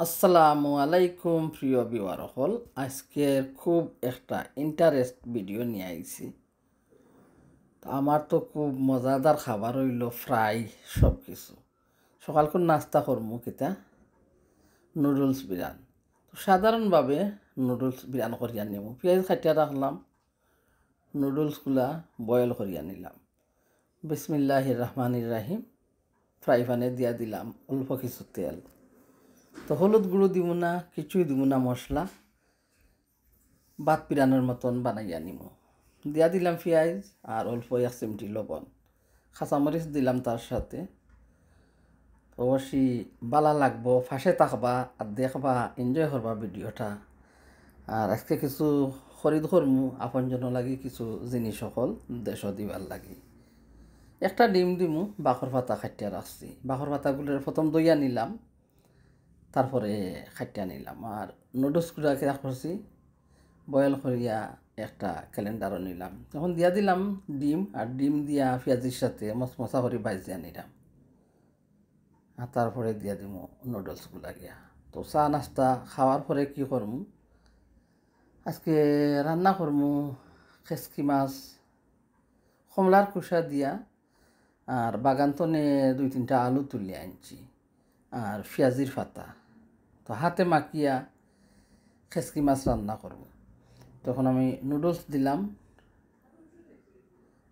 আসসালামু আলাইকুম প্রিয় ভিউয়ার হল, আজকের খুব একটা ইন্টারেস্ট ভিডিও নিয়ে আইছি। তো আমার তো খুব মজাদার খাবার হইল ফ্রাই সব কিছু। সকালকুন নাস্তা করমু কিতা নুডলস বিরান। তো সাধারণভাবে নুডলস বিরান করিয়া নিমু, পেঁয়াজ কাটিয়া রাখলাম, নুডলসগুলা বয়েল করিয়া নিলাম। বিসমিল্লাহির রহমানির রাহিম। ফ্রাই প্যানে দিয়া দিলাম অল্প কিছু তেল। তো হলুদ গুঁড়ো দিব না, কিছুই দিব না, মশলা ভাত পিরানোর মতন বানাইয়া নিমু। দিয়া দিলাম পেঁয়াজ আর অল্প 1 চিমটি লবণ, কাঁচামরিচ দিলাম তার সাথে। অবশ্যই বালা লাগবো, ফাঁসে থাকবা আর দেখবা, এনজয় করবা ভিডিওটা। আর আজকে কিছু খরিদ করমু আপনজন লাগি, কিছু জিনিস সকল দেশ দিবার লাগি। একটা ডিম দিমু, বাখর পাতা খাটিয়া রাখছি। বাখর পাতাগুলোর প্রথম দইয়া নিলাম, তারপরে খাটিয়া নিলাম। আর নুডলসগুলো কিরা করছি, বয়েল করিয়া একটা ক্যালেন্ডারও নিলাম। তখন দিয়া দিলাম ডিম, আর ডিম দিয়া পেঁয়াজের সাথে মশমশা করে ভাজিয়া নিলাম। আর তারপরে দিয়া দিব নুডলসগুলা গিয়া। তো চা নাস্তা খাওয়ার পরে কি করমু, আজকে রান্না করমু খেসকি মাছ কমলার কুসা দিয়া, আর বাগানতনে 2-3টা আলু তুলিয়া আনছি, আর পেঁয়াজির পাতা। তো হাতে মাখিয়া খেসকি মাছ রান্না করবো। তখন আমি নুডলস দিলাম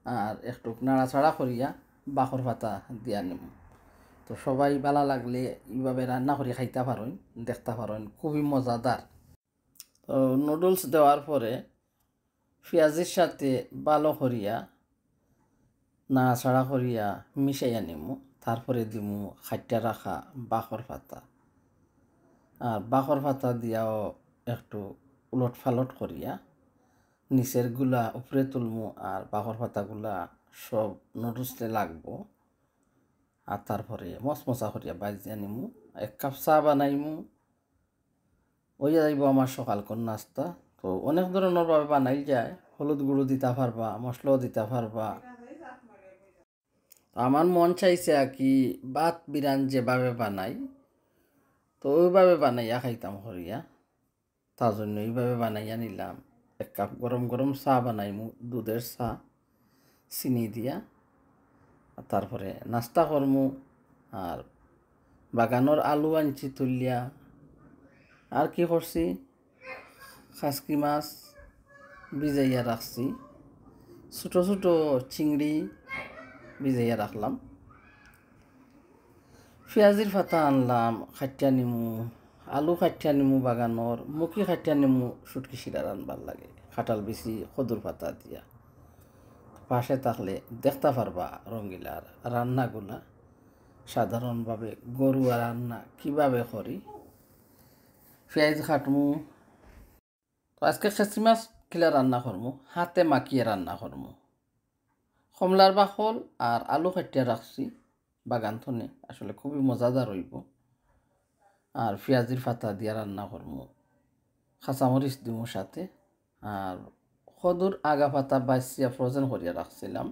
আর একটু নাড়াচাড়া করিয়া বাখর পাতা দিয়া নিম। তো সবাই ভালো লাগলে এইভাবে রান্না করে খাইতে পারেন, দেখতে পারেন, খুবই মজাদার। তো নুডলস দেওয়ার পরে পেঁয়াজের সাথে ভালো করিয়া নাড়াচাড়া করিয়া মিশাইয়া নিমু। তারপরে দিমু খাইটা রাখা বাখর পাতা, আর বাখর পাতা দিয়াও একটু উলট ফালট করিয়া নিচের গুলা উপরে তুলমু, আর বাখর পাতাগুলা সব নুডলসে লাগবো। আর তারপরে মশমশা করিয়া বাজিয়া নিমু, 1 কাপ চা বানাইমু। ওই যাইব আমার সকালকর নাস্তা। তো অনেক ধরনের ভাবে বানাই যায়, হলুদ গুঁড়ো দিতে পারবা, মশলাও দিতে পারবা। আমার মন চাইছে আর কি ভাত বিরান যেভাবে বানাই, তো ওইভাবে বানাইয়া খাইতাম করিয়া। তার জন্য এইভাবে বানাইয়া নিলাম। 1 কাপ গরম গরম চা বানাইমু, দুধের চা চিনি দিয়া। তারপরে নাস্তা করমু। আর বাগানোর আলু আনছি তুলিয়া। আর কি করছি, খাসকি মাছ ভিজাইয়া রাখছি, ছোটো ছোটো চিংড়ি ভিজাইয়া রাখলাম। পেঁয়াজির পাতা আনলাম, খাটিয়া নিমু, আলু খাটিয়া নিমু বাগানোর, মুখি খাটিয়া নিমু সুটকি শিরা রানবার লাগে কাঁঠাল বিচি কদুর পাতা দিয়া। পাশে থাকলে দেখতে পারবা রঙ্গিলার রান্নাগুলা, সাধারণভাবে গরুয়া রান্না কিভাবে করি। পেঁয়াজ কাটমু। তো আজকে খাসি মাছ কিলা রান্না করমু, হাতে মাখিয়ে রান্না করমু। কমলার বাকল আর আলু কাটিয়া রাখছি বাগান থনে, আসলে খুবই মজাদার হইব। আর পেঁয়াজির পাতা দিয়া রান্না করমু, কাঁচামরিচ দিমু সাথে। আর কদুর আগা পাতা বাছিয়া ফ্রোজেন করিয়া রাখছিলাম।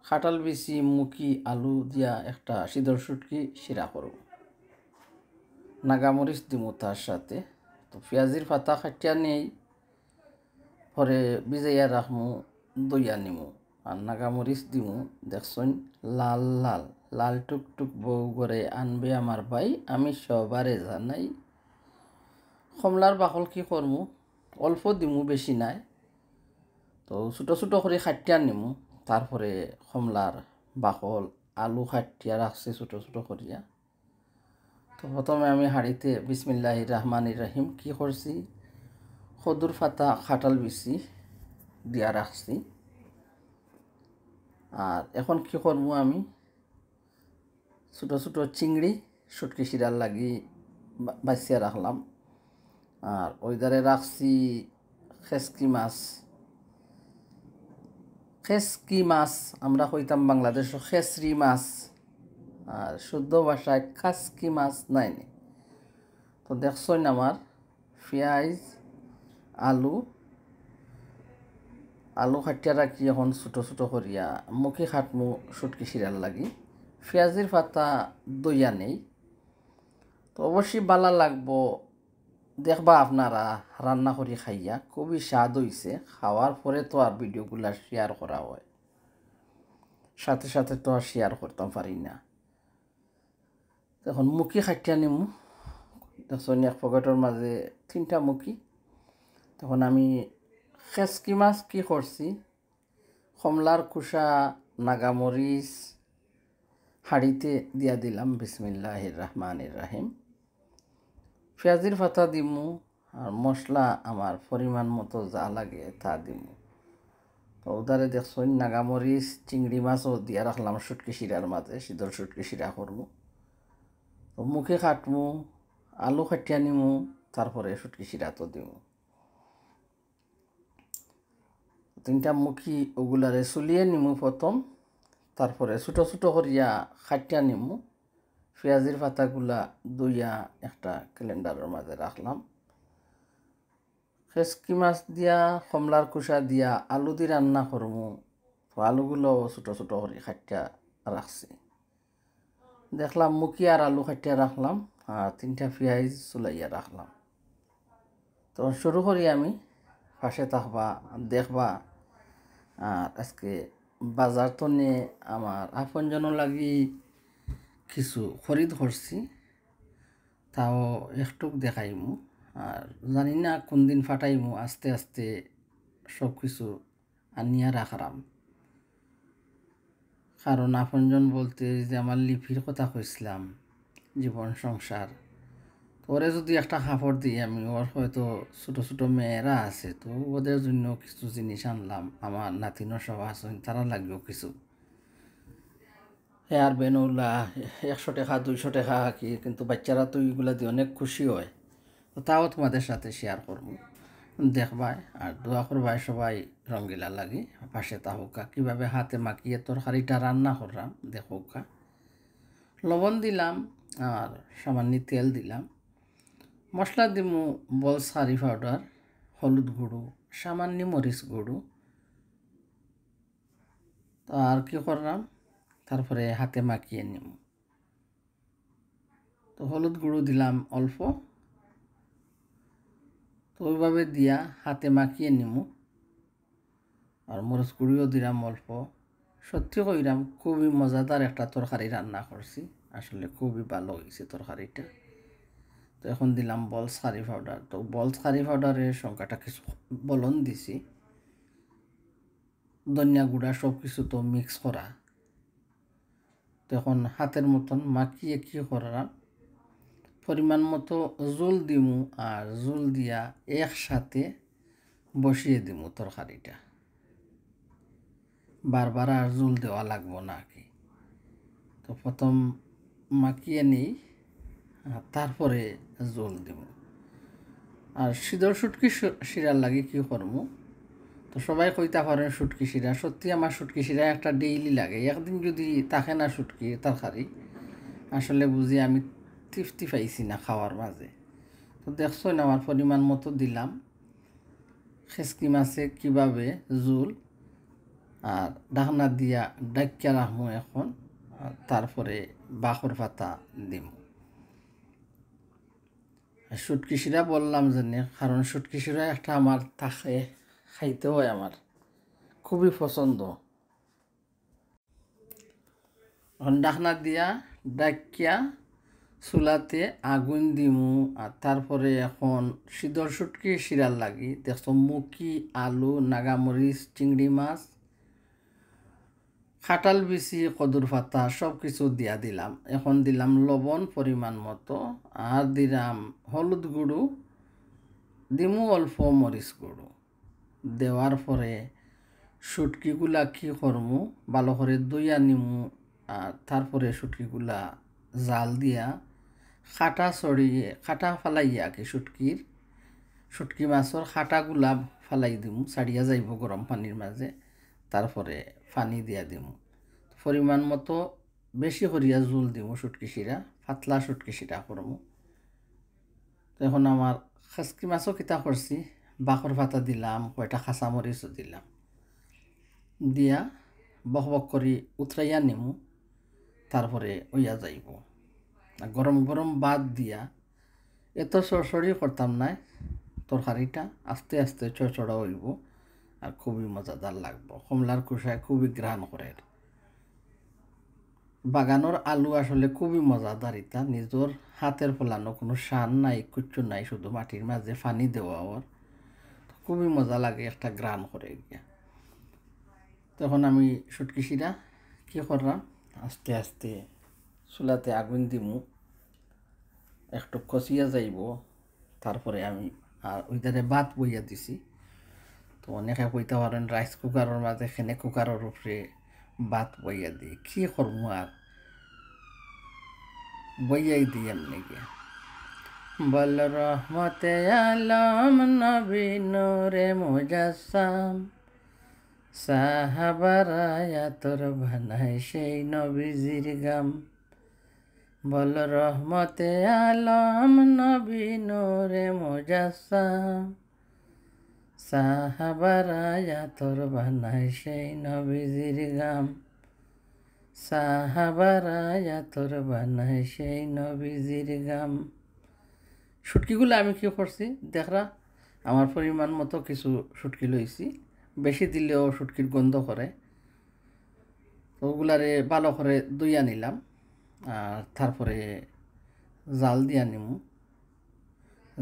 কাঁঠাল বিচি, মুখি, আলু দিয়া একটা সিদ্ধর শুটকি শিরা করব, নাগামরিচ দিমু তার সাথে। তো পেঁয়াজির পাতা কাটিয়া নেই, পরে ভিজাইয়া রাখমু, দইয়া নিমু। আর নাগামরিচ দিমু, দেখছন লাল লাল লাল টুকটুক বউ করে আনবে আমার ভাই, আমি সবারে জানাই। কমলার বাকল কি করমু, অল্প দিমু, বেশি নাই। তো ছোটো ছোটো করে কাটিয়া নিমু। তারপরে কমলার বাকল আলু কাটিয়া রাখছি ছোটো ছোটো করিয়া। তো প্রথমে আমি হাঁড়িতে বিসমিল্লাহির রহমানির রহিম কি করছি, কদুর পাতা কাঁঠাল বিচি দিয়া রাখছি। আর এখন কি করবো, আমি ছোটো ছোটো চিংড়ি শুটকি শিরার লাগি বাছিয়া রাখলাম। আর ওই ধারে রাখছি খেসকি মাছ। খেসকি মাছ আমরা কইতাম বাংলাদেশ খেসরি মাছ, আর শুদ্ধ ভাষায় খাসকি মাছ নাইনি। তো দেখছই আমার পেঁয়াজ আলু আলু কাটিয়া রাখি এখন ছোটো ছোটো করিয়া মুখে খাটমু শুটকি শিরার লাগি। পেঁয়াজির পাতা দইয়া নেই। তো অবশ্যই ভালো লাগবো, দেখবা আপনারা রান্না করি খাইয়া খুবই স্বাদ হইছে। খাওয়ার পরে তো আর ভিডিওগুলা শেয়ার করা হয়, সাথে সাথে তো আর শেয়ার করতাম পারি না। এখন মুখি খাটিয়া নিমু, দেখছেন এক পকেটের মাঝে 3টা মুখি। তখন আমি খেসকি মাছ কি করছি, কমলার কুসা, নাগামরিচ হাঁড়িতে দিয়া দিলাম। বিসমিল্লাহির রহমানির রহিম। পেঁয়াজির পাতা দিমু, আর মশলা আমার পরিমাণ মতো যা লাগে তা দিমু। তো ওদারে দেখছেন নাগামরিচ, চিংড়ি মাছও দিয়া রাখলাম শুটকি শিরার মাঝে, শীতল শুটকি শিরা করবো। তো মুখে কাটমু, আলু কাটিয়া নিমু, তারপরে শুটকি শিরা তো দিমু। 3টা মুখি ওগুলারে চুলিয়ে নিমু প্রথম, তারপরে ছোটো ছোটো করিয়া কাটিয়া নিমু। পেঁয়াজির পাতাগুলা ধুইয়া একটা ক্যালেন্ডারের মাঝে রাখলাম। খেসকি মাছ দিয়া, কমলার কুসা দিয়া আলু দিয়ে রান্না করমু। তো আলুগুলোও ছোটো ছোটো করে কাটিয়া রাখছি। দেখলাম মুখি আর আলু কাটিয়া রাখলাম, আর 3টা পেঁয়াজ চুলাইয়া রাখলাম। তো শুরু করি আমি, পাশে থাকবা, দেখবা। আর আজকে বাজার তো নিয়ে আমার আপনজনও লাগি কিছু খরিদ করছি, তাও একটুক দেখাইমু। আর জানি না কোন দিন ফাটাইমু, আস্তে আস্তে সব কিছু আনিয়া রাখলাম। কারণ আপনজন বলতে যে আমার লিপির কথা কইছিলাম, জীবন সংসার, তো ওরে যদি একটা কাপড় দিই আমি, ওর হয়তো ছোটো ছোটো মেয়েরা আছে, তো ওদের জন্য কিছু জিনিস আনলাম। আমার নাতিনও সব আছেন, তারা লাগবেও কিছু হেয়ার বেনওলা, 100 টাকা 200 টাকা কি, কিন্তু বাচ্চারা তো এইগুলা দিয়ে অনেক খুশি হয়। তো তাও তোমাদের সাথে শেয়ার করব, দেখবাই আর দোয়া করবাই সবাই রঙ্গিলা লাগি। পাশে তাহকা কীভাবে হাতে মাখিয়ে তরকারিটা রান্না করলাম দেখোকা। লবণ দিলাম আর সামান্য তেল দিলাম। মশলা দিমু বলস কারি পাউডার, হলুদ গুঁড়ো, সামান্য মরিচ গুঁড়ো। তো আর কি করলাম, তারপরে হাতে মাখিয়ে নিম। তো হলুদ গুঁড়ো দিলাম অল্প, তো ওইভাবে দিয়া হাতে মাখিয়ে নিমু। আর মরিচ গুঁড়িও দিলাম অল্প। সত্যি কইরাম খুবই মজাদার একটা তরকারি রান্না করছি, আসলে খুবই ভালো হয়েছে তরকারিটা। তো এখন দিলাম বলস কারি পাউডার। তো বলস কারি পাউডারের সংখ্যাটা কিছু বলন দিছি। ধনিয়া গুঁড়া সব কিছু তো মিক্স করা। তো এখন হাতের মতন মাখিয়ে কী করলাম, পরিমাণ মতো জল দিমু, আর জল দিয়া একসাথে বসিয়ে দিমু তরকারিটা। বারবার আর জল দেওয়া লাগবো না কি। তো প্রথম মাখিয়ে নিই, তারপরে জল দিব। আর শীতল শুটকি শিরার লাগে কী করবো, তো সবাই কইতা পারেন শুটকি শিরা, সত্যি আমার শুটকি শিরা একটা ডেইলি লাগে। একদিন যদি থাকে না শুটকি তরকারি, আসলে বুঝি আমি তৃপ্তি পাইছি না খাওয়ার মাঝে। তো দেখছো না আমার পরিমাণ মতো দিলাম। খেসকি মাছে কীভাবে জোল, আর ঢাকনা দিয়া ডাকিয়া রাখবো এখন। তারপরে বাখর পাতা দিম। শুটকি শিরা বললাম জানি, কারণ শুটকি শিরা একটা আমার থাকে, খাইতে হয় আমার খুবই পছন্দ। এখন ঢাকনা দিয়া ডাকিয়া চুলাতে আগুন দিমু। আর তারপরে এখন শীতল শুটকি শিরার লাগি দেখছো মুখি, আলু, নাগামরিচ, চিংড়ি মাছ, খাটাল বিচি, কদুর পাতা সব কিছু দিয়া দিলাম। এখন দিলাম লবণ পরিমাণ মতো, আর দিলাম হলুদ গুঁড়ো, দিমু অল্প মরিচ গুঁড়ো। দেওয়ার পরে শুটকিগুলা কী করমু, ভালো করে ধুইয়া নিমু। আর তারপরে শুটকিগুলা জাল দিয়া খাটা ছড়িয়ে, খাটা ফালাইয়া কি শুটকি মাছর খাটাগুলা ফালাই দিমু, ছাড়িয়া যাইব গরম পানির মাঝে। তারপরে পানি দিয়া দিমু, পরিমাণ মতো বেশি করিয়া জোল দিমু। শুটকি শিরা পাতলা শুটকি শিরা করমু। তো এখন আমার খাসকি মাছও কিতা করছি, বাখর পাতা দিলাম, কয়টা কাঁচামরিচও দিলাম, দিয়া বক বক করি উতরাইয়া নিমু। তারপরে ওইয়া যাইব। আর গরম গরম ভাত দিয়া এত সরসরি করতাম না, তরকারিটা আস্তে আস্তে চড়চড়া হইব আর খুবই মজাদার লাগবো। কমলার কুসায় খুবই ঘ্রাণ করে। বাগানোর আলু আসলে খুবই মজাদার, ইতা নিজের হাতের ফলানো, কোনো সার নাই কিচ্ছু নাই, শুধু মাটির মাঝে পানি দেওয়া ওর, খুবই মজা লাগে, একটা ঘ্রাণ করে গিয়া। তখন আমি সুটকিসিরা কী করলাম, আস্তে আস্তে চুলাতে আগুন দিমু, একটু কষিয়া যাইব, তারপরে আমি আর ওইটারে ভাত বইয়া দিছি। তো অনেকে কইতে পারেন রাইস কুকারের মাঝে খেনে কুকারের উপরে ভাত বইয়া দিই, কী করবো আর বইয়াই দিই এমনি গিয়া। বল রহমতে আলম নবী নূরে মুজাসসাম, সাহাবারা তোর বানায় সেই নবীজির গাম। বল রহমতে আলম নবী নূরে মুজাসসাম, সাহাবারা তোর বানায় সেই নবীজির গাম। সাহাবারা তোর বানায় সেই নবীজির গাম। শুটকিগুলো আমি কী করছি দেখরা, আমার পরিমাণ মতো কিছু শুটকি লইছি, বেশি দিলেও শুটকির গন্ধ করে। তো ওগুলারে ভালো করে ধুইয়া নিলাম, আর তারপরে জাল দিয়া নিমু।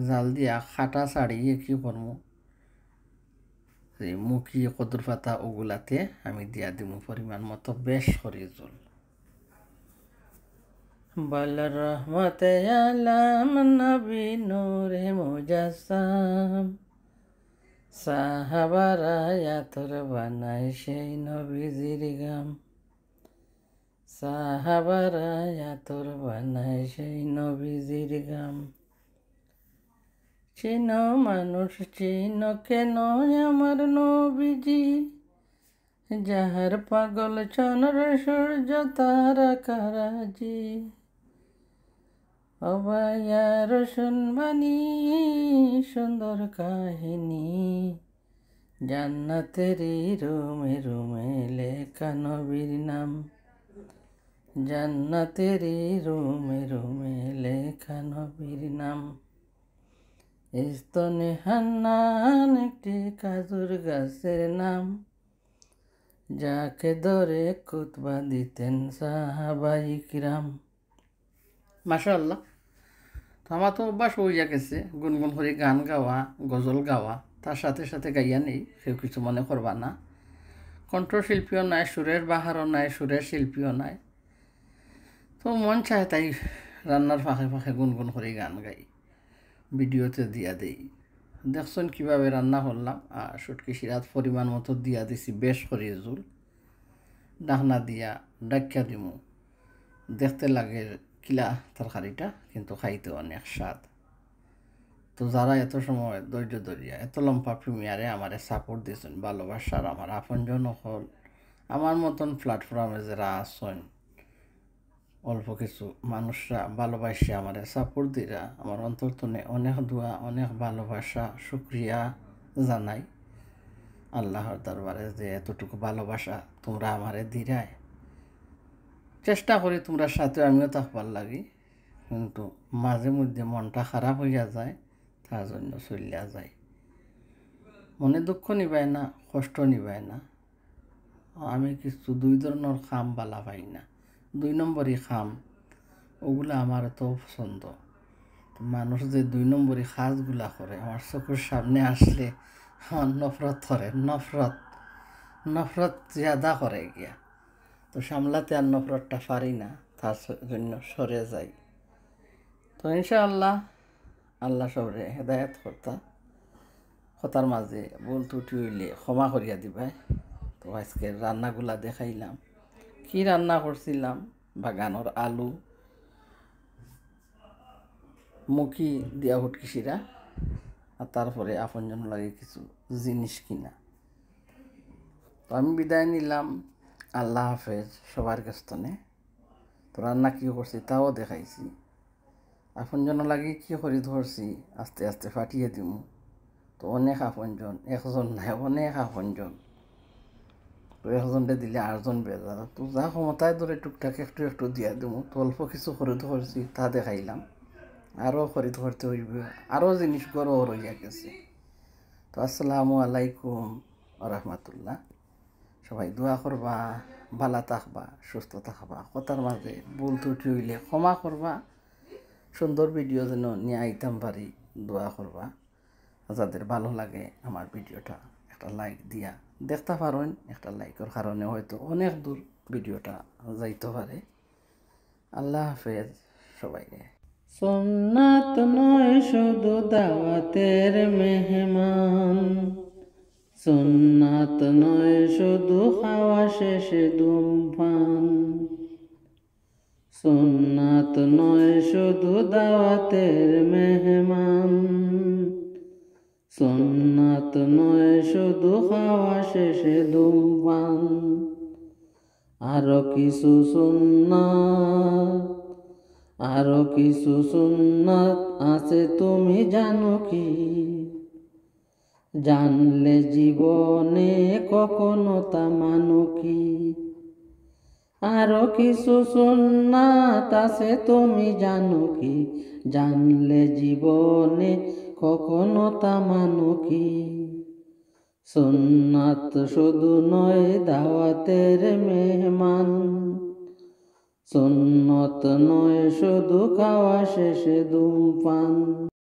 জাল দিয়া খাটা ছাড়িয়ে কী করবো, এই মুখি কদুর পাতা ওগুলাতে আমি দিয়া দিমু পরিমাণ মতো, বেশ করে জল। বল রহমতে আলম নবী নূরে মুজাসসাম, সাহাবারা তোর বানায় সেই নবীজির গাম। সাহাবারা তোর বানায় সেই নবীজির গাম। চিনো মানুষ চিনো কেন আমার নবীজি, যাহার পাগল চন্দ্র সূর্য তারা কারাজি। অবায়ার শুনবানি সুন্দর কাহিনী, জান্নাতেরই রুমে রুমে লেখা নবীর নাম। জান্নাতেরই রুমে রুমে লেখা নবীর নাম। স্তনে হান্নান একটি কাজুর গাছের নাম, যাকে ধরে খুতবা দিতেন সাহাবায়ে কিরাম। মাশাআল্লাহ। তো আমার তো অভ্যাস হইয়া গেছে গুনগুন করে গান গাওয়া, গজল গাওয়া, তার সাথে সাথে গাইয়া নেই, কেউ কিছু মনে করবা না। কণ্ঠশিল্পীও নাই, সুরের বাহারও নাই, সুরের শিল্পীও নাই। তো মন চায় তাই রান্নার ফাঁকে ফাঁকে গুনগুন করে গান গাই, ভিডিওতে দিয়া দেই। দেখছেন কীভাবে রান্না করলাম। আর শুটকি সিরাত পরিমাণ মতো দিয়া দিছি, বেশ করে জুল, ডাকনা দিয়া ডাক্কা দিমু। দেখতে লাগে কিলা তরকারিটা, কিন্তু খাইতে অনেক স্বাদ। তো যারা এত সময় ধৈর্য ধরিয়া এত লম্বা প্রিমিয়ারে আমারে সাপোর্ট দিয়েছেন, ভালোবাসার আমার আপনজন হল, আমার মতন প্ল্যাটফর্মে যারা আসেন, অল্প কিছু মানুষরা ভালোবাসে আমারে সাপোর্ট দিরা, আমার অন্তর্তনে অনেক দোয়া, অনেক ভালোবাসা, শুক্রিয়া জানাই আল্লাহর দরবারে যে এতটুকু ভালোবাসা তোমরা আমারে দিরায়। চেষ্টা করি তোমরা সাথে আমিও থাকবার লাগি, কিন্তু মাঝে মধ্যে মনটা খারাপ হইয়া যায়, তার জন্য চলিয়া যায়। মনে দুঃখ নিবাই না, কষ্ট নিবাই না। আমি কিছু দুই ধরনের খাম বালা পাই না, 2 নম্বরই খাম, ওগুলো আমার তো পছন্দ। মানুষ যে 2 নম্বরই কাজগুলা করে আমার চোখের সামনে আসলে আমার নফরত করে, নফরত জ্যাদা করে গিয়া। তো সামলাতে আর নফরতটা পারি না, তার জন্য সরে যাই। তো ইনশাআল্লাহ আল্লাহ সবরে হেদায়ত করতা, কথার মাঝে ভুল ত্রুটি হইলে ক্ষমা করিয়া দিবাই। তো আজকে রান্নাগুলা দেখাইলাম, কি রান্না করছিলাম, বাগানোর আলু, মুখি দিয়া হুটকিসিরা, আর তারপরে আপনজন লাগে কিছু জিনিস কিনা। তো আমি বিদায় নিলাম, আল্লাহ হাফেজ সবার কাছে। তো রান্না কী করছি তাও দেখাইছি, আপনজন লাগে কী করে ধরছি আস্তে আস্তে ফাটিয়ে দিমু। তো অনেক আপনজন, একজন নাই, অনেক আপনজন। তো একজনটা দিলে 8জন বেজার, তো যা ক্ষমতায় ধরে টুকটাক একটু একটু দিয়া দেবো। তো অল্প কিছু খরিদ করছি, তা দেখাইলাম। আরও খরিদ করতে হইবে, আরও জিনিস গরও রইয়া গেছে। তো আসসালামু আলাইকুম রহমতুল্লাহ। সবাই দোয়া করবা, ভালো থাকবা, সুস্থ থাকবা। কথার মাঝে ভুল ত্রুটি হইলে ক্ষমা করবা। সুন্দর ভিডিও যেন নিয়ে আইতাম পারি, দোয়া করবা। যাদের ভালো লাগে আমার ভিডিওটা একটা লাইক দিয়া দেখতে পারেন। একটা লাইকের কারণে হয়তো অনেক দূর ভিডিওটা যাইতে পারে। আল্লাহ হাফেজ সবাইকে। সুন্নাত নয় শুধু দাওয়াতের মেহমান, সুন্নাত নয় শুধু খাওয়া শেষে ধূমপান, সুন্নাত নয় শুধু দাওয়াতের মেহমান, সুন্নাত নয় শুধু খাওয়া শেষে ধূমপান। আরো কিছু সুন্নাত আছে তুমি জানো কি? জানলে জীবনে কখনো তা মানো কি? আরো কিছু সুন্নাত আছে তুমি জানো কি? জানলে জীবনে কখনো তা মানো কি? সুন্নাত শুধু নয় দাওয়াতের মেহমান, সুন্নত নয় শুধু খাওয়া শেষে ধূমপান।